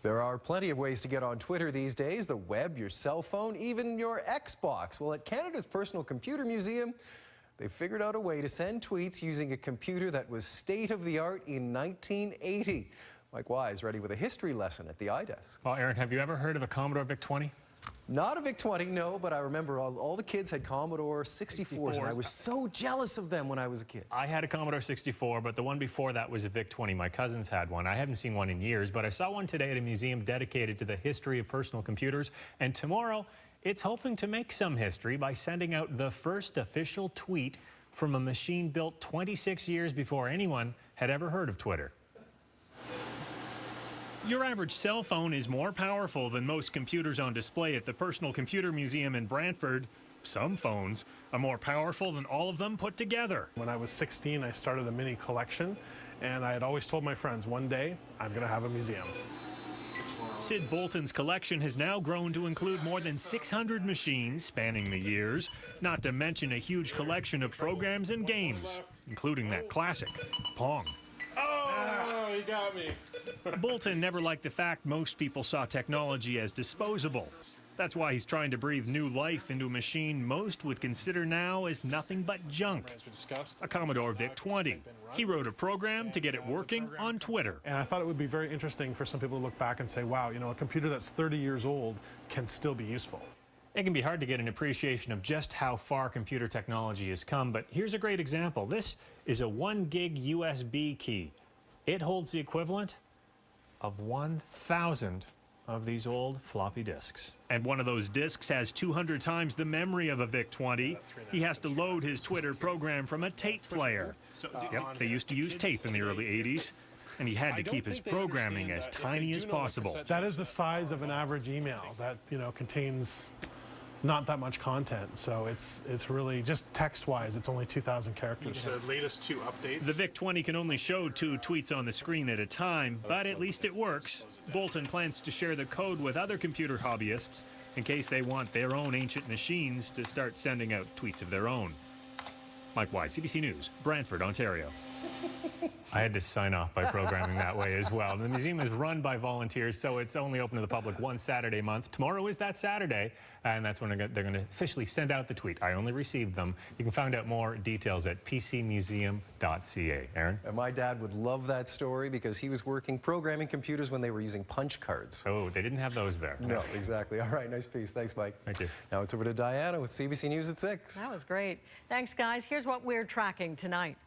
There are plenty of ways to get on Twitter these days, the web, your cell phone, even your Xbox. Well, at Canada's Personal Computer Museum, they figured out a way to send tweets using a computer that was state-of-the-art in 1980. Mike Wise ready with a history lesson at the iDesk. Well, Aaron, have you ever heard of a Commodore Vic 20? Not a Vic 20, no, but I remember all the kids had Commodore 64s, and I was so jealous of them when I was a kid. I had a Commodore 64, but the one before that was a Vic 20. My cousins had one. I haven't seen one in years, but I saw one today at a museum dedicated to the history of personal computers, and tomorrow it's hoping to make some history by sending out the first official tweet from a machine built 26 years before anyone had ever heard of Twitter. Your average cell phone is more powerful than most computers on display at the Personal Computer Museum in Brantford. Some phones are more powerful than all of them put together. When I was 16, I started a mini collection, and I had always told my friends, one day I'm going to have a museum. Sid Bolton's collection has now grown to include more than 600 machines spanning the years, not to mention a huge collection of programs and games, including that classic, Pong. Oh, he got me. Bolton never liked the fact most people saw technology as disposable. That's why he's trying to breathe new life into a machine most would consider now as nothing but junk, a Commodore Vic 20. He wrote a program to get it working on Twitter. And I thought it would be very interesting for some people to look back and say, wow, you know, a computer that's 30 years old can still be useful. It can be hard to get an appreciation of just how far computer technology has come, but here's a great example. This is a 1 gig USB key. It holds the equivalent of 1,000 of these old floppy disks. And one of those disks has 200 times the memory of a Vic 20. He has to load his Twitter program from a tape player. Yep, they used to use tape in the early 80s. And he had to keep his programming as tiny as possible. That is the size of an average email that, you know, contains not that much content, so it's really just text-wise. It's only 2,000 characters. The latest 2 updates. The Vic 20 can only show 2 tweets on the screen at a time, but at least it works. Bolton plans to share the code with other computer hobbyists in case they want their own ancient machines to start sending out tweets of their own. Mike Wise, CBC News, Brantford, Ontario. I had to sign off by programming that way as well. The museum is run by volunteers, so it's only open to the public one Saturday a month. Tomorrow is that Saturday, and that's when they're going to officially send out the tweet. I only received them. You can find out more details at pcmuseum.ca. Aaron? And my dad would love that story because he was programming computers when they were using punch cards. Oh, they didn't have those there. No, exactly. All right, nice piece. Thanks, Mike. Thank you. Now it's over to Diana with CBC News at 6. That was great. Thanks, guys. Here's what we're tracking tonight.